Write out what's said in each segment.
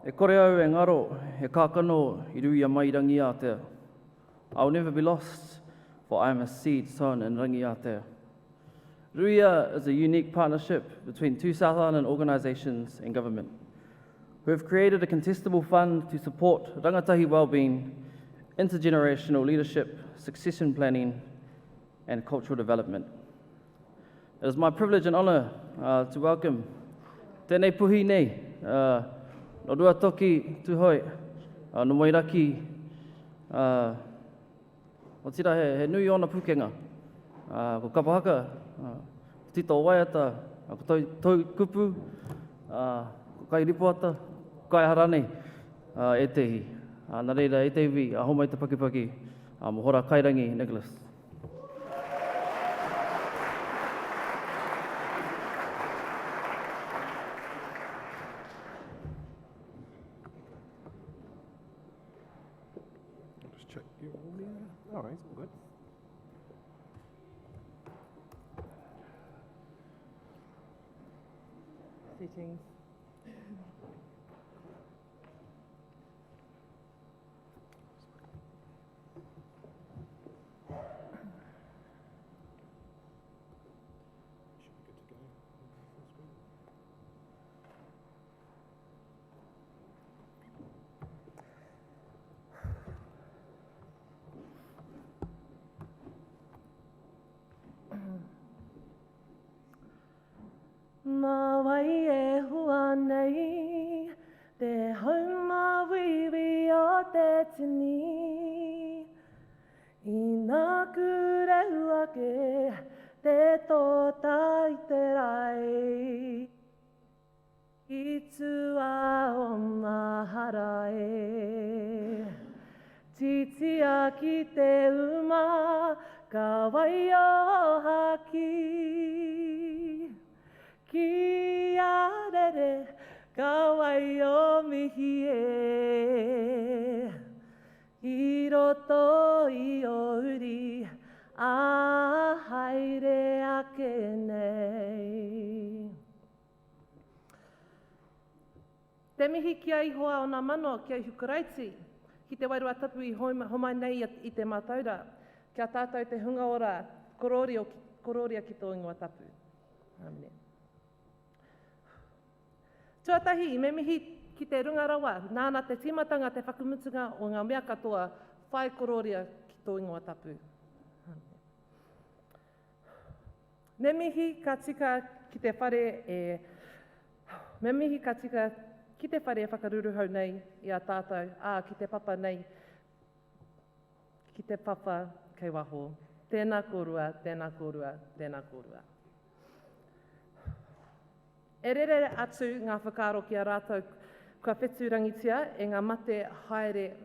E kore au e ngaro, he kākano I rui a mairangi Aotea. I will never be lost, for I am a seed sown in Rangi Aotea. Ruia is a unique partnership between two South Island organisations and government, who have created a contestable fund to support rangatahi wellbeing, intergenerational leadership, succession planning, and cultural development. It is my privilege and honour to welcome tēnei puhi nei, no rua toki tuhoi, no moiraki, o tira he nui ona pukenga, ko kapahaka, tito waiata, ko tau kupu, ko kai ripoata, ko kai harane, e tehi. Nā reira, e tehi, a homai te pakipaki, mo Hora Kairangi, Nicholas. Just check you all there. All right, all good. Settings. Should be good to go. Full screen. Mā wai e hua nei, te hauma wiwi o te tini. I nā kureu ake, te tōta I te rai. I tua o ngā harae. Titia ki te uma, ka wai o haki. Ki arere, ka wai o mihi e. I roto I o uri, a haere ake nei. Te mihi ki ai hoa o nā mano ki ai hukaraiti, ki te wairua tapu I homai nei I te mātaura, kia tātou te hunga ora kororia ki tō ingoa tapu. Amen. Tuatahi, me mihi ki te runga rawa, nāna te timatanga te whakumutunga o ngā mea katoa, whai kororia ki tō ingoa tapu. Me mihi ka tika ki te whare e whakaruruhau nei I a tātou, ki te papa nei, ki te papa kei waho. Tēnā kōrua, tēnā kōrua, tēnā kōrua. E rere atu ngā whakaaro ki a rātou kua whetū rangitia e ngā mate haere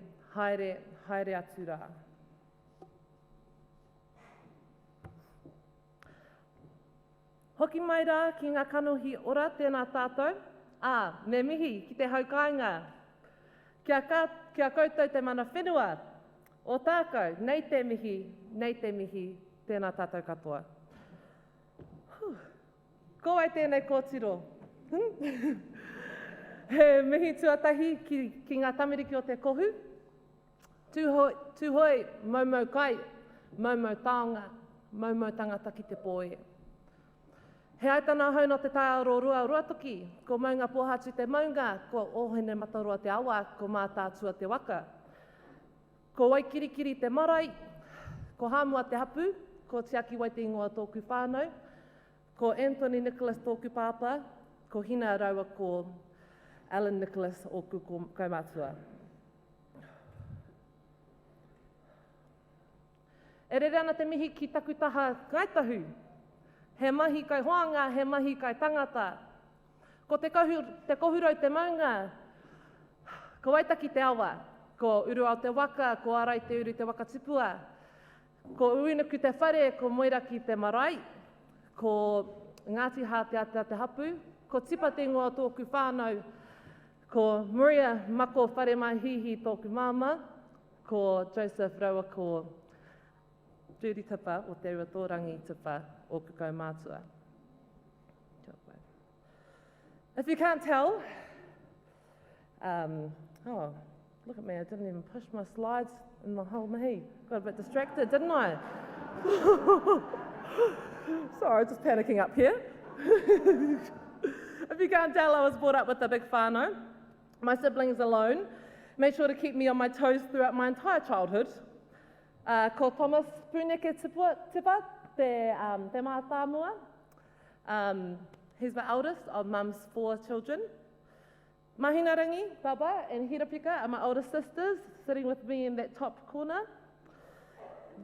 atu rā. Hoki mai rā ki ngā kanohi ora tēnā tātou, me mihi ki te haukainga. Kia koutou te mana whenua, o tākau, nei te mihi, tēnā tātou katoa. Ko ai tēnei kōtiro. He mihi tuatahi ki ngā tamiriki o te kohu. Tūhoi, maumau kai, maumau taonga, maumau tangata ki te pōe. He aitana hau no te tāoro ruatoki, ko maunga pōhatu te maunga, ko ohene matarua te awa, ko mātātua te waka. Ko waikirikiri te marae, ko hāmua te hapu, ko Tiaki Waiti Ingoa tōku whānau, ko Anthony Nicholas tōku pāpā, ko Hina Raua ko Alan Nicholas o kaumātua. E rere ana te mihi ki takutaha ngaitahu. He mahi kai hoanga, he mahi kai tangata. Ko te kohurau te maunga, ko waitaki te awa, ko uru au te waka, ko arai te uru te waka tipua, ko uinuku te whare, ko moiraki te marae, ko Ngāti Hāteata te hapu, ko Tipa te Ingoa tōku whānau, ko Maria Mako Whare Mahihi tōku māma, ko Joseph Raua, ko Judy Tipa o te Rua Tōrangi Tipa o Kukau Mātua. If you can't tell, Oh, look at me, I didn't even push my slides in the whole mihi. Got a bit distracted, didn't I? Sorry, just panicking up here. If you can't tell, I was brought up with a big whānau. My siblings alone made sure to keep me on my toes throughout my entire childhood. Ko Thomas Puneke Tipa, te mātāmua. He's the eldest of Mum's 4 children. Mahinarangi, Baba, and Hirapika are my older sisters, sitting with me in that top corner.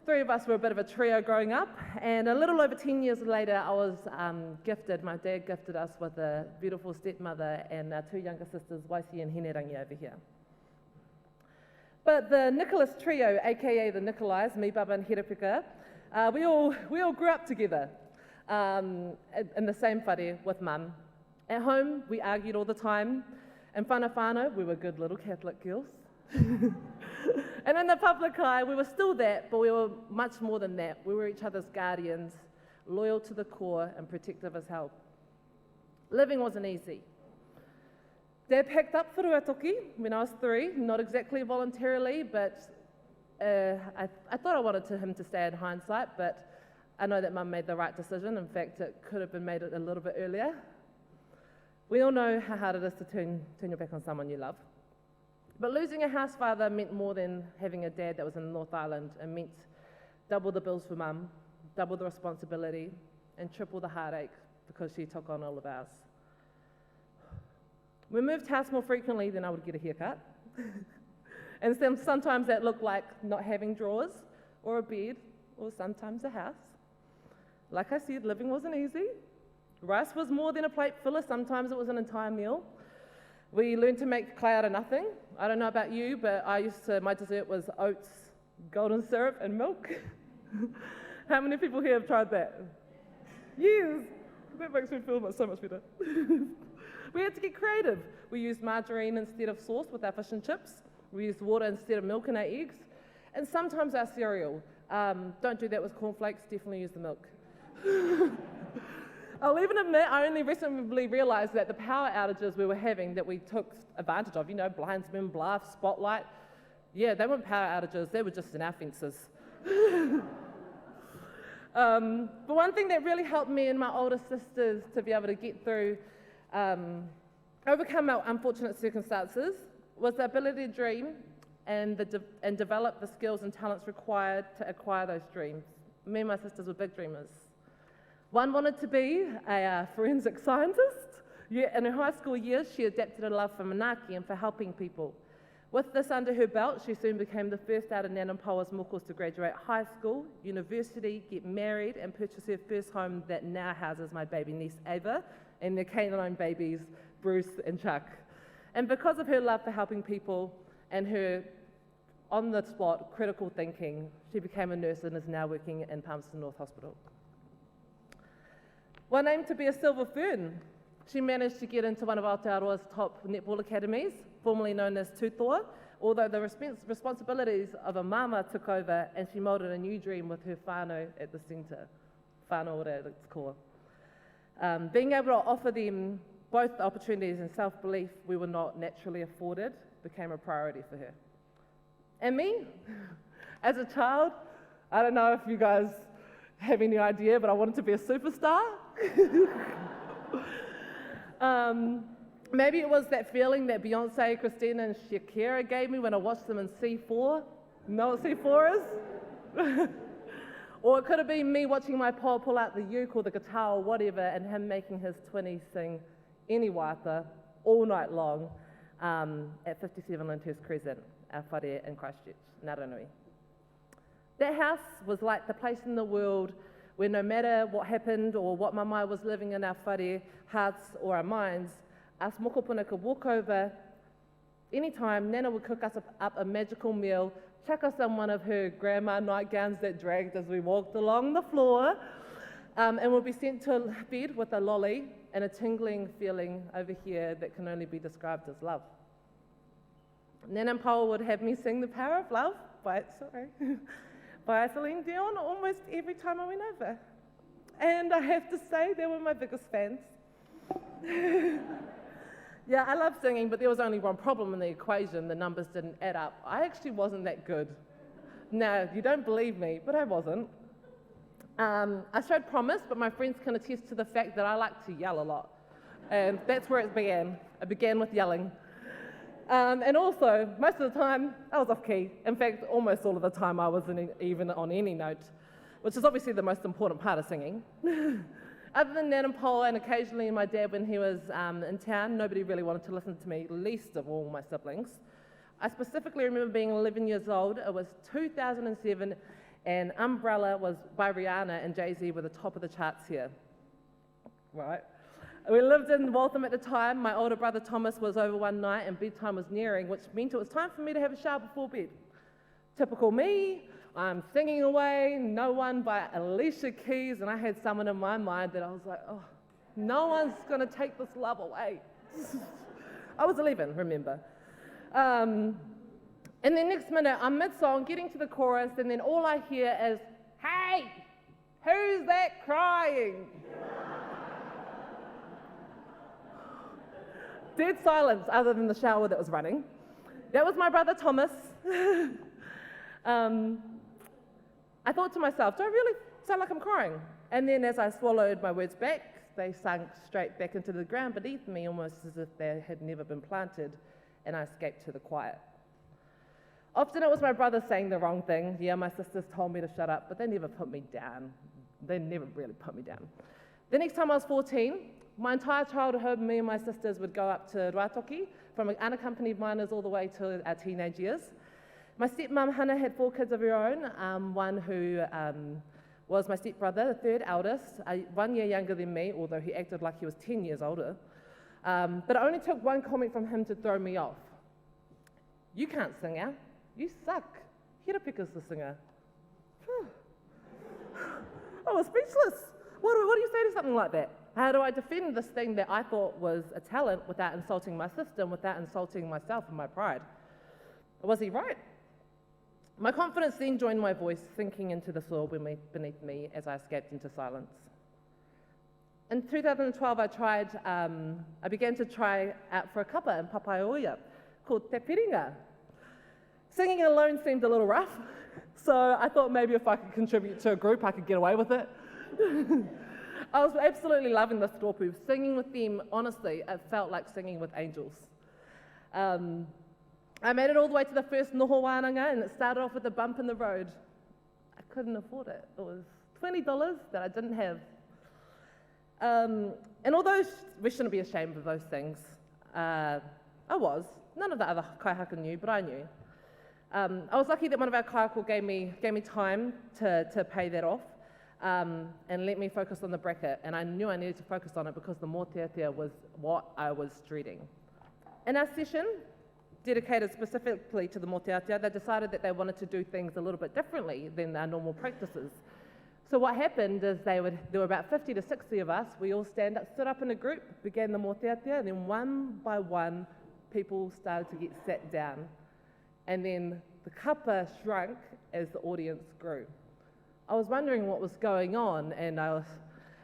3 of us were a bit of a trio growing up, and a little over 10 years later, I was gifted. My dad gifted us with a beautiful stepmother and our 2 younger sisters, Waisi and Hinerangi, over here. But the Nicholas trio, aka the Nikolais, me, Baba, and Hirapika, we all grew up together in the same whare with Mum. At home, we argued all the time. In whanawhānau, we were good little Catholic girls. And in the public eye, we were still that, but we were much more than that. We were each other's guardians, loyal to the core and protective as hell. Living wasn't easy. Dad packed up for Ruatoki when I was 3, not exactly voluntarily, but I thought I wanted him to stay in hindsight, but I know that Mum made the right decision. In fact, it could have been made a little bit earlier. We all know how hard it is to turn your back on someone you love. But losing a house father meant more than having a dad that was in North Island. It meant double the bills for Mum, double the responsibility, and triple the heartache because she took on all of ours. We moved house more frequently than I would get a haircut. And sometimes that looked like not having drawers or a bed or sometimes a house. Like I said, living wasn't easy. Rice was more than a plate filler. Sometimes it was an entire meal. We learned to make clay out of nothing. I don't know about you, but my dessert was oats, golden syrup, and milk. How many people here have tried that? Yes, that makes me feel so much better. We had to get creative. We used margarine instead of sauce with our fish and chips. We used water instead of milk in our eggs. And sometimes our cereal. Don't do that with cornflakes, definitely use the milk. I'll even admit, I only recently realised that the power outages we were having that we took advantage of, blindsman, blast, spotlight, yeah, they weren't power outages, they were just in our fences. But one thing that really helped me and my older sisters to be able to get through, overcome our unfortunate circumstances, was the ability to dream and develop the skills and talents required to acquire those dreams. Me and my sisters were big dreamers. One wanted to be a forensic scientist. Yeah, in her high school years, she adapted a love for manaaki and for helping people. With this under her belt, she soon became the first out of Nanampawa's mokos to graduate high school, university, get married, and purchase her first home that now houses my baby niece Ava and their canine babies, Bruce and Chuck. And because of her love for helping people and her on-the-spot critical thinking, she became a nurse and is now working in Palmerston North Hospital. One aimed to be a silver fern. She managed to get into one of Aotearoa's top netball academies, formerly known as Tūtoa, although the responsibilities of a mama took over and she moulded a new dream with her whānau at the centre, whānau ora at its core. Being able to offer them both the opportunities and self-belief we were not naturally afforded became a priority for her. And me, as a child, I don't know if you guys have any idea, but I wanted to be a superstar. Maybe it was that feeling that Beyonce, Christina, and Shakira gave me when I watched them in C4. Know what C4 is? Or it could have been me watching my pa pull out the uke or the guitar or whatever, and him making his twinnies sing any wata all night long at 57 Lyndhurst Crescent, our whare in Christchurch, Naranui. That house was like the place in the world where no matter what happened or what mamae was living in our whare, hearts or our minds, us mokopuna could walk over anytime. Nana would cook us up a magical meal, chuck us on one of her grandma nightgowns that dragged as we walked along the floor, and we'd be sent to bed with a lolly and a tingling feeling over here that can only be described as love. Nana and Paul would have me sing The Power of Love by Celine Dion almost every time I went over. And I have to say, they were my biggest fans. Yeah, I love singing, but there was only one problem in the equation. The numbers didn't add up. I actually wasn't that good. Now, you don't believe me, but I wasn't. I showed promise, but my friends can attest to the fact that I like to yell a lot. And that's where it began. It began with yelling. And also, most of the time, I was off key. In fact, almost all of the time, I wasn't even on any note, which is obviously the most important part of singing. Other than Nan and Paul, and occasionally my dad when he was in town, nobody really wanted to listen to me, least of all my siblings. I specifically remember being 11 years old. It was 2007, and Umbrella was by Rihanna, and Jay-Z were the top of the charts here. Right? We lived in Waltham at the time. My older brother Thomas was over one night, and bedtime was nearing, which meant it was time for me to have a shower before bed. Typical me. I'm singing away, No One by Alicia Keys, and I had someone in my mind that I was like, oh, no one's gonna take this love away. I was 11, remember. And then next minute, I'm mid-song, getting to the chorus, and then all I hear is, hey, who's that crying? Dead silence other than the shower that was running. That was my brother Thomas. I thought to myself, do I really sound like I'm crying? And then as I swallowed my words back, they sank straight back into the ground beneath me, almost as if they had never been planted, and I escaped to the quiet. Often it was my brother saying the wrong thing. Yeah, my sisters told me to shut up, but they never put me down. They never really put me down. The next time I was 14, my entire childhood, me and my sisters would go up to Ruatoki, from unaccompanied minors all the way to our teenage years. My stepmum, Hannah, had 4 kids of her own, one who was my stepbrother, the third eldest, 1 year younger than me, although he acted like he was 10 years older. But it only took one comment from him to throw me off. You can't sing, Al. You suck. Hirapika's the singer. I was speechless. What do you say to something like that? How do I defend this thing that I thought was a talent without insulting my system, without insulting myself and my pride? Was he right? My confidence then joined my voice, sinking into the soil beneath me as I escaped into silence. In 2012, I began to try out for a kapa in Papaioia called Te Piringa. Singing alone seemed a little rough, so I thought maybe if I could contribute to a group, I could get away with it. I was absolutely loving the tōpū. Singing with them, honestly, it felt like singing with angels. I made it all the way to the first noho wānanga, and it started off with a bump in the road. I couldn't afford it. It was $20 that I didn't have. And although we shouldn't be ashamed of those things, I was. None of the other kaihaka knew, but I knew. I was lucky that one of our kaiako gave me time to pay that off and let me focus on the bracket. And I knew I needed to focus on it because the motiatia was what I was dreading. In our session, dedicated specifically to the motiatia, they decided that they wanted to do things a little bit differently than our normal practices. So what happened is there were about 50 to 60 of us. We all stood up in a group, began the motiatia, and then one by one, people started to get sat down. And then the kapa shrunk as the audience grew. I was wondering what was going on, and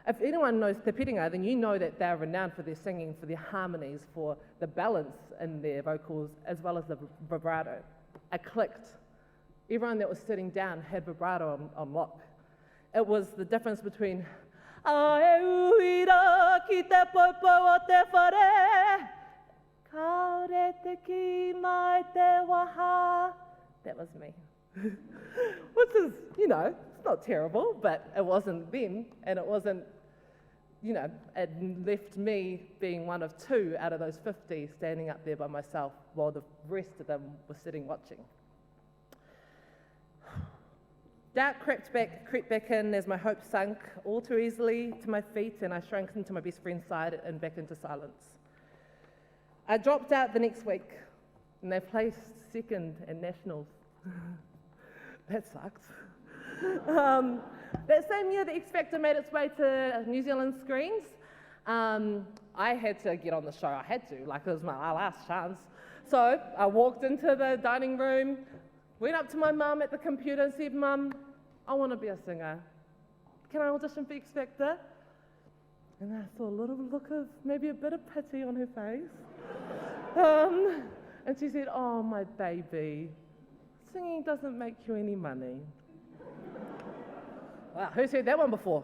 if anyone knows Te Piringa, then you know that they're renowned for their singing, for their harmonies, for the balance in their vocals, as well as the vibrato. I clicked. Everyone that was sitting down had vibrato on lock. It was the difference between Ae uira ki te popo o te whare, kaore te ki mai te waha. That was me. Which is, it's not terrible, but it wasn't them, and it wasn't, it left me being one of 2 out of those 50 standing up there by myself while the rest of them were sitting watching. Doubt crept back in as my hopes sank all too easily to my feet, and I shrank into my best friend's side and back into silence. I dropped out the next week, and they placed second in nationals. That sucked. That same year, the X Factor made its way to New Zealand screens. I had to get on the show. I had to, it was my last chance. So I walked into the dining room, went up to my mum at the computer and said, "Mum, I want to be a singer. Can I audition for X Factor?" And I saw a little look of maybe a bit of pity on her face. And she said, "Oh, my baby, singing doesn't make you any money." Wow, who's heard that one before?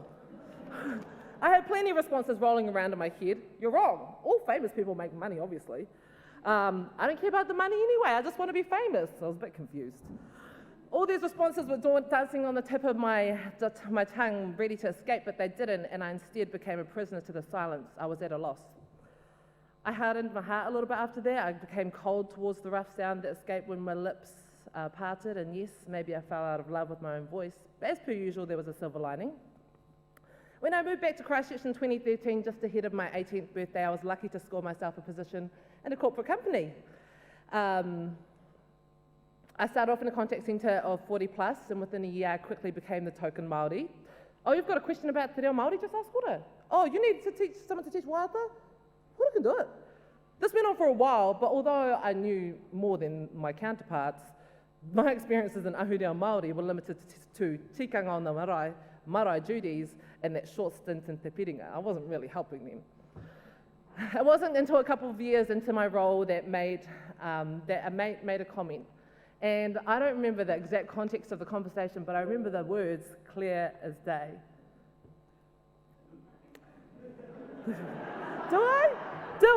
I had plenty of responses rolling around in my head. You're wrong. All famous people make money, obviously. I don't care about the money anyway. I just want to be famous. I was a bit confused. All these responses were dancing on the tip of my tongue, ready to escape, but they didn't, and I instead became a prisoner to the silence. I was at a loss. I hardened my heart a little bit after that. I became cold towards the rough sound that escaped when my lips parted, and yes, maybe I fell out of love with my own voice. But as per usual, there was a silver lining. When I moved back to Christchurch in 2013, just ahead of my 18th birthday, I was lucky to score myself a position in a corporate company. I started off in a contact centre of 40 plus, and within a year I quickly became the token Māori. "Oh, you've got a question about te reo Māori? Just ask Hora." "Oh, you need to teach someone to teach waiata?" Hora can do it. This went on for a while, but although I knew more than my counterparts, my experiences in ahureo Māori were limited to tikanga on the marae duties and that short stint in te piringa. I wasn't really helping them. It wasn't until a couple of years into my role that a mate made a comment. And I don't remember the exact context of the conversation, but I remember the words clear as day. Do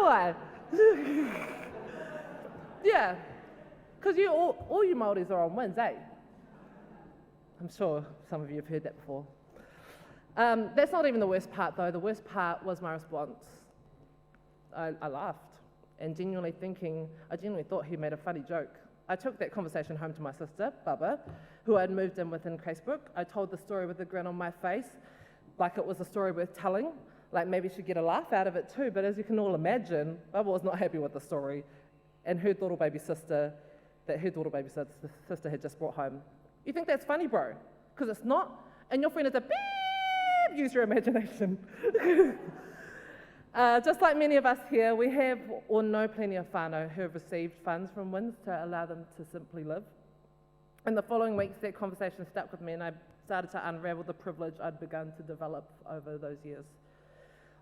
I? Yeah, because all you Māoris are on wins, eh? I'm sure some of you have heard that before. That's not even the worst part, though. The worst part was my response. I laughed, and I genuinely thought he made a funny joke. I took that conversation home to my sister, Baba, who I'd moved in with in Facebook. I told the story with a grin on my face, like it was a story worth telling, like maybe she'd get a laugh out of it too, but as you can all imagine, Baba was not happy with the story, and her daughter baby sister had just brought home. "You think that's funny, bro?" Because it's not, and your friend is a beep, use your imagination. Just like many of us here, we have or know plenty of whānau who have received funds from WINS to allow them to simply live. In the following weeks, that conversation stuck with me, and I started to unravel the privilege I'd begun to develop over those years.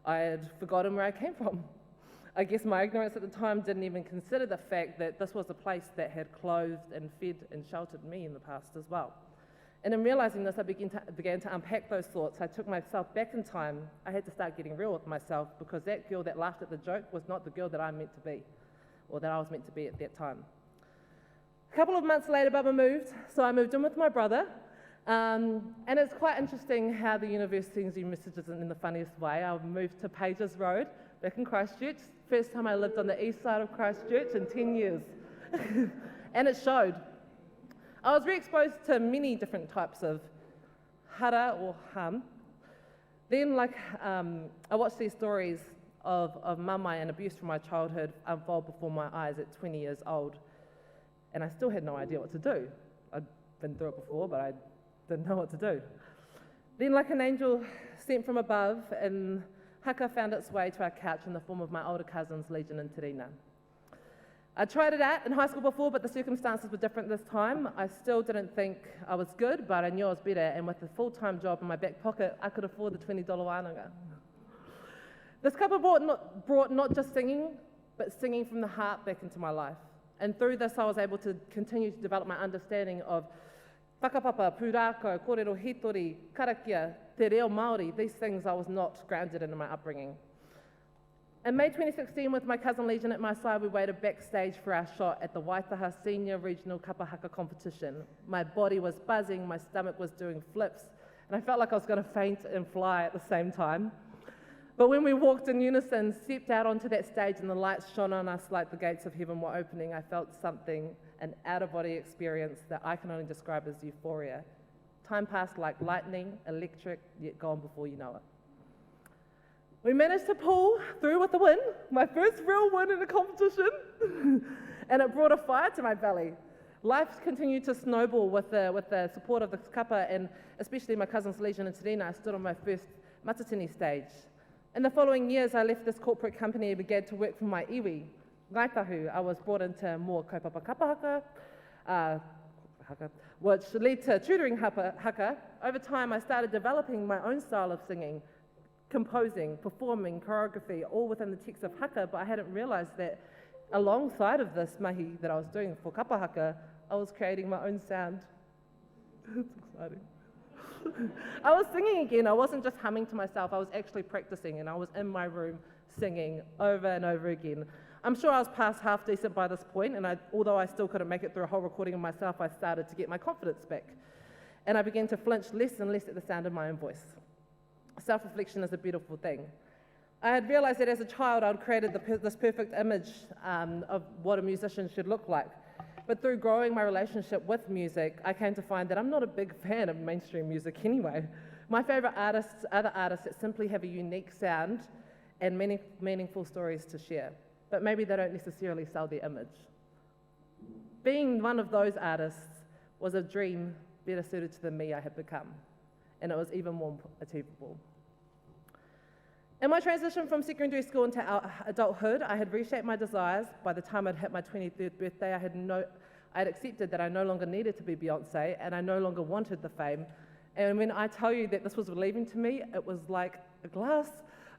I had forgotten where I came from. I guess my ignorance at the time didn't even consider the fact that this was a place that had clothed and fed and sheltered me in the past as well. And in realizing this, I began to unpack those thoughts. I took myself back in time. I had to start getting real with myself, because that girl that laughed at the joke was not the girl that I'm meant to be, or that I was meant to be at that time. A couple of months later, Baba moved, so I moved in with my brother. And it's quite interesting how the universe sends you messages in the funniest way. I moved to Pages Road, back in Christchurch. First time I lived on the east side of Christchurch in 10 years. And it showed. I was re-exposed to many different types of hara or ham. Then, I watched these stories of mamai and abuse from my childhood unfold before my eyes at 20 years old. And I still had no idea what to do. I'd been through it before, but I didn't know what to do. Then, like an angel sent from above, and haka found its way to our couch in the form of my older cousins, Legion and Terina. I tried it out in high school before, but the circumstances were different this time. I still didn't think I was good, but I knew I was better, and with a full-time job in my back pocket, I could afford the $20 wānanga. This couple brought not just singing, but singing from the heart back into my life. And through this, I was able to continue to develop my understanding of whakapapa, pūrākau, kōrero hitori, karakia, te reo Māori, these things I was not grounded in my upbringing. In May 2016, with my cousin Legion at my side, we waited backstage for our shot at the Waitaha Senior Regional Kapahaka competition. My body was buzzing, my stomach was doing flips, and I felt like I was going to faint and fly at the same time. But when we walked in unison, stepped out onto that stage, and the lights shone on us like the gates of heaven were opening, I felt something, an out-of-body experience that I can only describe as euphoria. Time passed like lightning, electric, yet gone before you know it. We managed to pull through with a win, my first real win in a competition, and it brought a fire to my belly. Life continued to snowball with the support of the kapa, and especially my cousins Legion and Terina. I stood on my first matatini stage. In the following years, I left this corporate company and began to work for my iwi, Ngaitahu. I was brought into more kaupapa kapahaka, which led to tutoring haka. Over time, I started developing my own style of singing, composing, performing, choreography, all within the text of haka, but I hadn't realized that alongside of this mahi that I was doing for kapahaka, I was creating my own sound. It's exciting. I was singing again. I wasn't just humming to myself. I was actually practicing, and I was in my room singing over and over again. I'm sure I was past half decent by this point, and although I still couldn't make it through a whole recording of myself, I started to get my confidence back. And I began to flinch less and less at the sound of my own voice. Self-reflection is a beautiful thing. I had realized that as a child, I'd created this perfect image of what a musician should look like. But through growing my relationship with music, I came to find that I'm not a big fan of mainstream music anyway. My favorite artists are the artists that simply have a unique sound and meaningful stories to share. But maybe they don't necessarily sell their image. Being one of those artists was a dream better suited to the me I had become, and it was even more achievable. In my transition from secondary school into adulthood, I had reshaped my desires. By the time I'd hit my 23rd birthday, I had accepted that I no longer needed to be Beyonce, and I no longer wanted the fame. And when I tell you that this was relieving to me, it was like a glass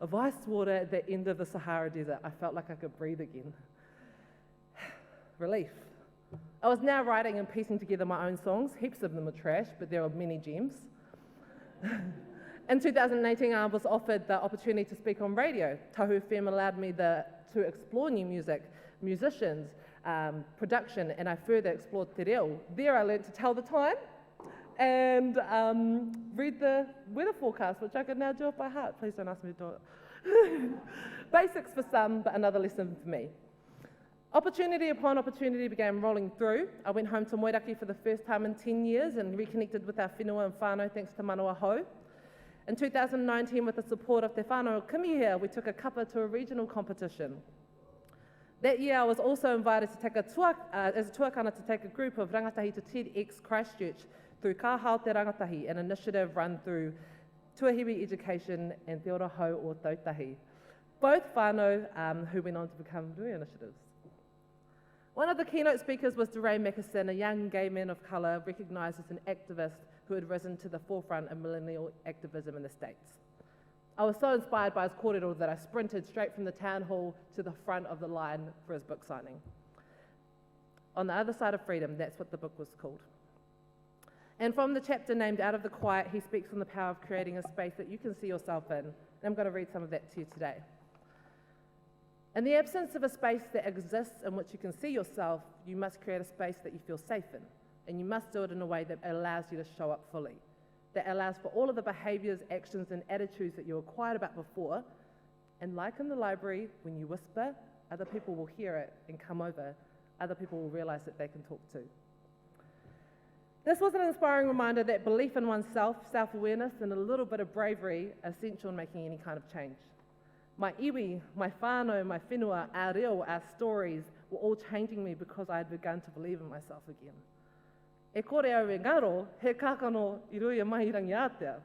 of iced water at the end of the Sahara Desert. I felt like I could breathe again. Relief. I was now writing and piecing together my own songs. Heaps of them are trash, but there are many gems. In 2018, I was offered the opportunity to speak on radio. Tahu FM allowed me to explore new music, musicians, production, and I further explored te reo. There I learned to tell the time and read the weather forecast, which I can now do off by heart. Please don't ask me to do it. Basics for some, but another lesson for me. Opportunity upon opportunity began rolling through. I went home to Moiraki for the first time in 10 years and reconnected with our whenua and whānau thanks to Manawa Hou. In 2019, with the support of Te Whānau Kimihia, we took a kapa to a regional competition. That year, I was also invited to take as a tuakana to take a group of rangatahi to TEDx Christchurch through Ka Hao Te Rangatahi, an initiative run through Tuahiwi Education and Te Ora Hau o Tautahi, both whānau who went on to become Rui initiatives. One of the keynote speakers was Ray Mackison, a young gay man of colour recognised as an activist who had risen to the forefront of millennial activism in the States. I was so inspired by his kōrero that I sprinted straight from the town hall to the front of the line for his book signing. On the Other Side of Freedom, that's what the book was called. And from the chapter named Out of the Quiet, he speaks on the power of creating a space that you can see yourself in. And I'm going to read some of that to you today. In the absence of a space that exists in which you can see yourself, you must create a space that you feel safe in. And you must do it in a way that allows you to show up fully, that allows for all of the behaviours, actions and attitudes that you were quiet about before. And like in the library, when you whisper, other people will hear it and come over. Other people will realise that they can talk too. This was an inspiring reminder that belief in oneself, self-awareness and a little bit of bravery are essential in making any kind of change. My iwi, my whānau, my whenua, our reo, our stories were all changing me because I had begun to believe in myself again. E kore au e ngaro, he kākano I rui a mahirangi ātea.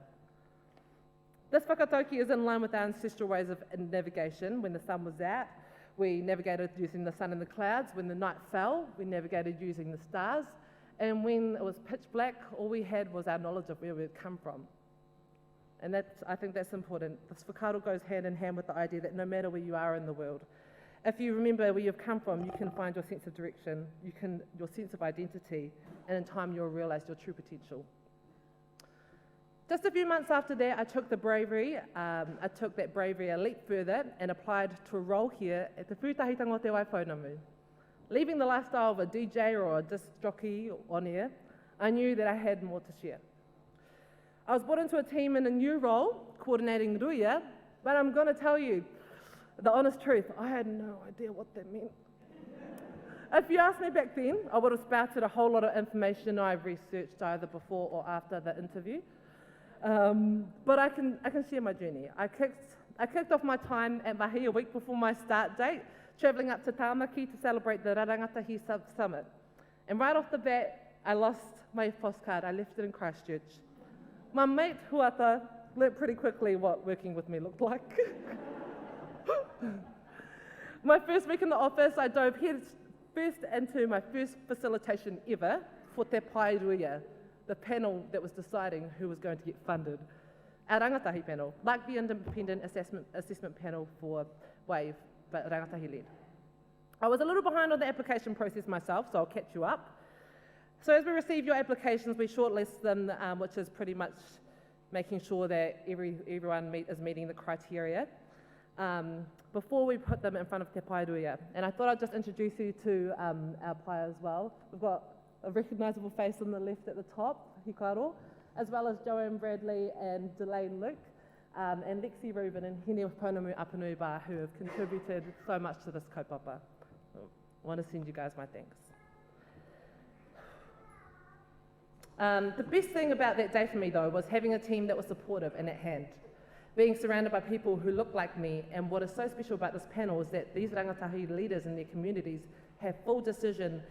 This whakatauki is in line with our ancestral ways of navigation. When the sun was out, we navigated using the sun and the clouds. When the night fell, we navigated using the stars. And when it was pitch black, all we had was our knowledge of where we'd come from. And I think that's important. This whakaaro goes hand in hand with the idea that no matter where you are in the world, if you remember where you've come from, you can find your sense of direction, your sense of identity, and in time you'll realise your true potential. Just a few months after that, I took that bravery a leap further and applied to a role here at the Putahitanga o te Waipounamu. Leaving the lifestyle of a DJ or a disc jockey on air, I knew that I had more to share. I was brought into a team in a new role, coordinating Ruia, but I'm going to tell you the honest truth, I had no idea what that meant. If you asked me back then, I would have spouted a whole lot of information I've researched either before or after the interview. But I can share my journey. I kicked off my time at Mahi a week before my start date, travelling up to Tāmaki to celebrate the Rarangatahi Summit. And right off the bat, I lost my postcard. I left it in Christchurch. My mate, Huata, learnt pretty quickly what working with me looked like. My first week in the office, I dove first into my first facilitation ever for Te Pai Ruia, the panel that was deciding who was going to get funded. Our rangatahi panel, like the independent assessment panel for WAVE, but rangatahi led. I was a little behind on the application process myself, so I'll catch you up. So as we receive your applications, we shortlist them, which is pretty much making sure that everyone is meeting the criteria before we put them in front of Te Pairuia. And I thought I'd just introduce you to our pai as well. We've got a recognisable face on the left at the top, Hikaro, as well as Joanne Bradley and Delane Luke, and Lexi Rubin and Hine Pounamu Apanuba, who have contributed so much to this kaupapa. I want to send you guys my thanks. The best thing about that day for me, though, was having a team that was supportive and at hand. Being surrounded by people who look like me, and what is so special about this panel is that these rangatahi leaders in their communities have full decision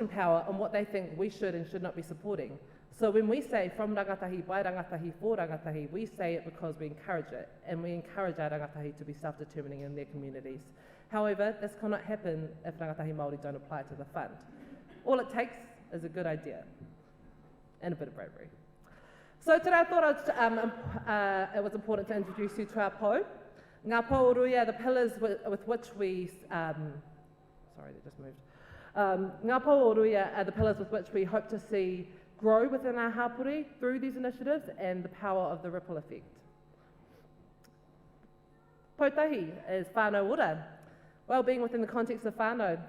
power on what they think we should and should not be supporting. So when we say from rangatahi, by rangatahi, for rangatahi, we say it because we encourage it, and we encourage our rangatahi to be self-determining in their communities. However, this cannot happen if rangatahi Māori don't apply to the fund. All it takes is a good idea and a bit of bravery. So today I thought it was important to introduce you to our po. Ngā po o rui are the pillars with which we, sorry, they just moved. Ngā po o rui are the pillars with which we hope to see grow within our hapori through these initiatives and the power of the ripple effect. Potahi is whānau ora, well-being within the context of whānau.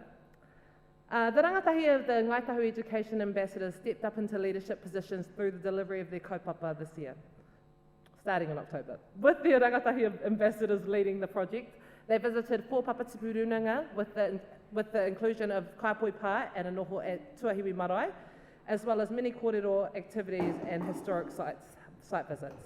The rangatahi of the Ngaitahu Education Ambassadors stepped up into leadership positions through the delivery of their kaupapa this year, starting in October. With the rangatahi ambassadors leading the project, they visited 4 papatipu runanga with the inclusion of kaipoi pā and a noho at Tuahiwi Marae, as well as many kōrero activities and historic site visits.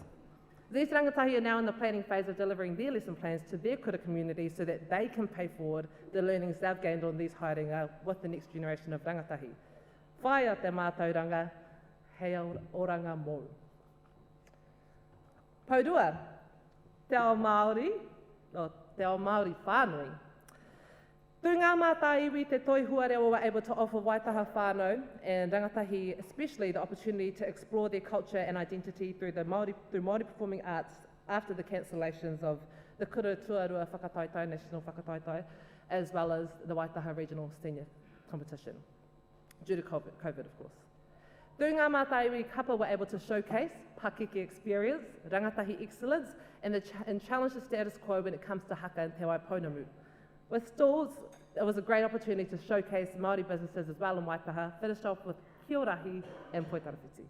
These rangatahi are now in the planning phase of delivering their lesson plans to their kura communities so that they can pay forward the learnings they've gained on these haerenga with the next generation of rangatahi. Whai a te mātauranga, hei oranga mō. Paurua, te ao Māori, o te ao Māori whānui. Through ngā mātā iwi te toihua reo were able to offer Waitaha whānau and rangatahi especially the opportunity to explore their culture and identity through Māori performing arts after the cancellations of the Kura Tuarua Whakataetae, National Whakataetae, as well as the Waitaha Regional Senior Competition, due to COVID of course. Through ngā mātā iwi, kapa were able to showcase Pakeke experience, rangatahi excellence, and challenge the status quo when it comes to haka and te Waipounamu. With stalls, it was a great opportunity to showcase Māori businesses as well in Waitaha, finished off with Kiorahi and Poitarawhiti.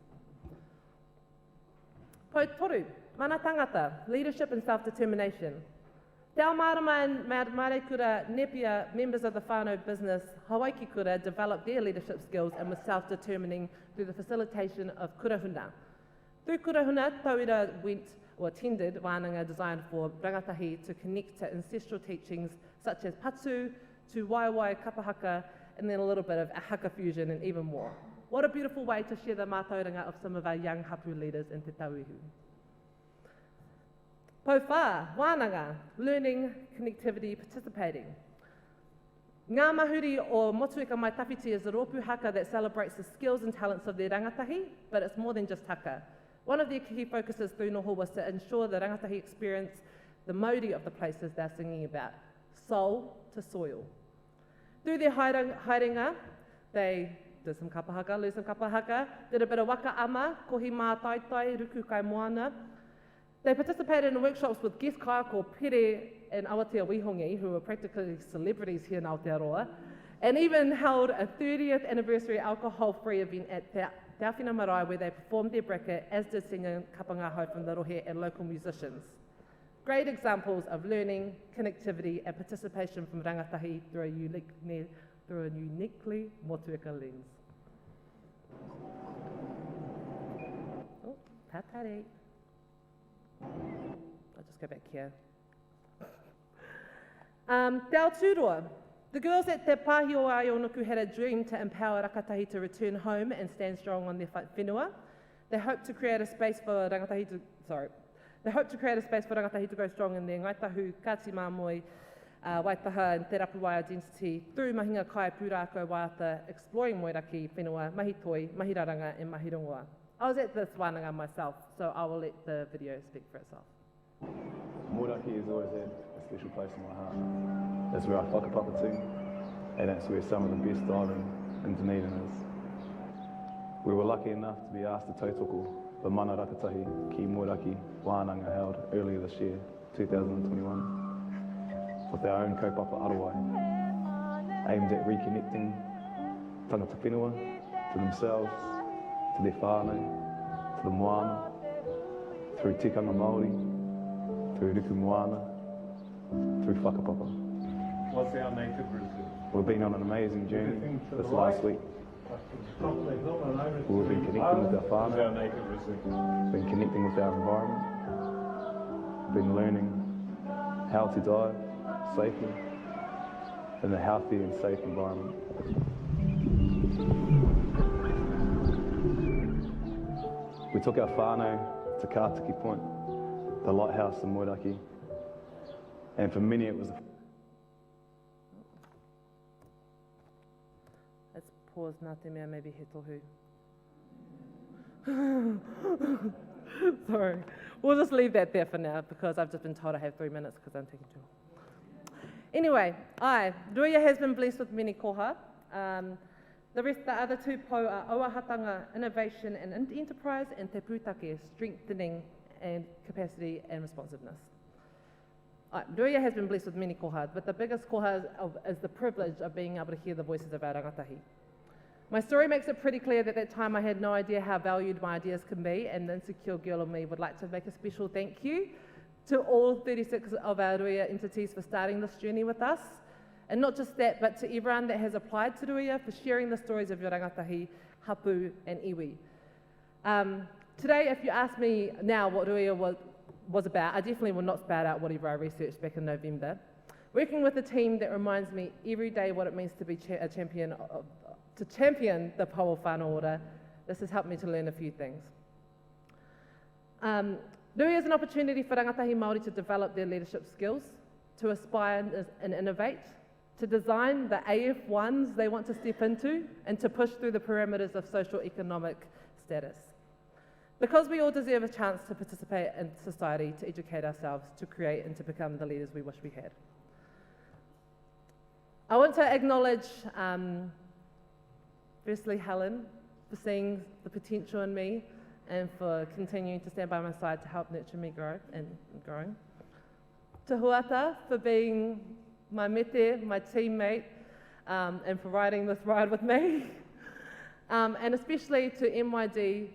Po toru, mana tangata, leadership and self-determination. Te ao marama and Mare Kura Nepia, members of the whānau business Hawaii Kura, developed their leadership skills and were self-determining through the facilitation of kurahuna. Through kurahuna, Tauira attended wānanga designed for rangatahi to connect to ancestral teachings such as patu, to waiwai, kapahaka, and then a little bit of haka fusion and even more. What a beautiful way to share the mātauranga of some of our young hapu leaders in Te Tauihu. Po whā, wānanga, learning, connectivity, participating. Ngā mahuri o Motueka Mai Tawhiti is a rōpū haka that celebrates the skills and talents of their rangatahi, but it's more than just haka. One of their key focuses through noho was to ensure the rangatahi experience the mauri of the places they're singing about, soul to soil. Through their haerenga, they did some kapahaka, learned some kapahaka, did a bit of waka ama, kohi mā taitai, ruku kai moana. They participated in workshops with guest kaiako Pere and Awatea Wihongi, who were practically celebrities here in Aotearoa, and even held a 30th anniversary alcohol-free event at Te Awhina Marae where they performed their bracket, as did singing kapangaho from the rohe and local musicians. Great examples of learning, connectivity and participation from rangatahi through a uniquely motueka lens. Oh, tatare. I'll just go back here. Te ao tūroa. The girls at Te Pāhio Aionuku had a dream to empower rakatahi to return home and stand strong on their whenua. They hope to create a space for rangatahi to go strong in their ngaitahu, kāti māmoe, Waitaha and Te Rapuwai identity through mahinga kai pūrākau wāta, exploring moeraki, whenua, mahitoi, mahiraranga and mahirongoa. I was at this wānanga myself, so I will let the video speak for itself. Moeraki has always had a special place in my heart. That's where I whakapapa to, and that's where some of the best island in Dunedin is. We were lucky enough to be asked to tautoko the mana rakatahi ki Moeraki wānanga held earlier this year, 2021, with our own kaupapa Arawai, aimed at reconnecting tangata whenua to themselves, to their whānau, to the moana, through tikanga Māori, through ruku moana, through whakapapa. What's our native reserve? We've been on an amazing journey this last week. We've been connecting with our What's our whānau, native reserve? been connecting with our environment, been learning how to dive safely in a healthy and safe environment. We took our whānau to Kātiki Point, the lighthouse in Moeraki, and for many it was Let's pause nā te mea maybe he tohu. Sorry. We'll just leave that there for now because I've just been told I have 3 minutes because I'm taking too long. Anyway, Ruia has been blessed with many koha. The other two po are Auahatanga, innovation and enterprise, and Te Pūtake, strengthening and capacity and responsiveness. Ruia has been blessed with many koha, but the biggest koha is the privilege of being able to hear the voices of our rangatahi. My story makes it pretty clear that at that time I had no idea how valued my ideas can be, and the insecure girl of me would like to make a special thank you to all 36 of our Ruia entities for starting this journey with us. And not just that, but to everyone that has applied to Ruia for sharing the stories of your rangatahi, hapu and iwi. Today, if you ask me now what Ruia was about, I definitely will not spout out whatever I researched back in November. Working with a team that reminds me every day what it means to be a champion to champion the Pau whānau ora, this has helped me to learn a few things. Ruia is an opportunity for rangatahi Māori to develop their leadership skills, to aspire and innovate, to design the AF1s they want to step into, and to push through the parameters of social-economic status. Because we all deserve a chance to participate in society, to educate ourselves, to create and to become the leaders we wish we had. I want to acknowledge firstly Helen for seeing the potential in me and for continuing to stand by my side to help nurture me grow and growing. To Huata for being my mete, my teammate, and for riding this ride with me. And especially to MYD,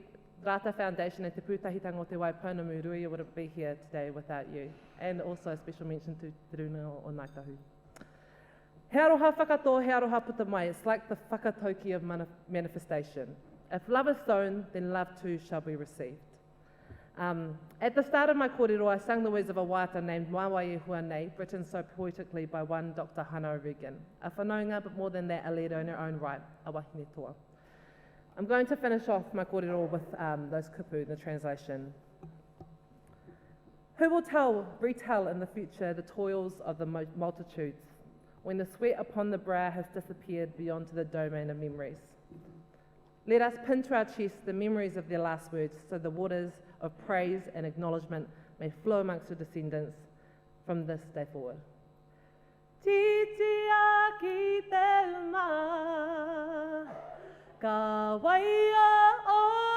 Rata Foundation and Te Putahitanga o Te Waipounamu, Ruia wouldn't be here today without you. And also a special mention to Te Runa o Naitahu. He aroha whakatō, he aroha puta mai. It's like the whakatauki of manifestation. If love is sown, then love too shall be received. At the start of my kōrero, I sang the words of a wāta named Mawai Huanei, written so poetically by one Dr. Hannah Regan. A whanaunga, but more than that, a leader in her own right, a wahine toa. I'm going to finish off my kōrero with those kupu, the translation. Who will retell in the future the toils of the multitudes, when the sweat upon the brow has disappeared beyond to the domain of memories? Let us pin to our chest the memories of their last words, so the waters of praise and acknowledgement may flow amongst your descendants from this day forward. Titia ki te uma, ka waia o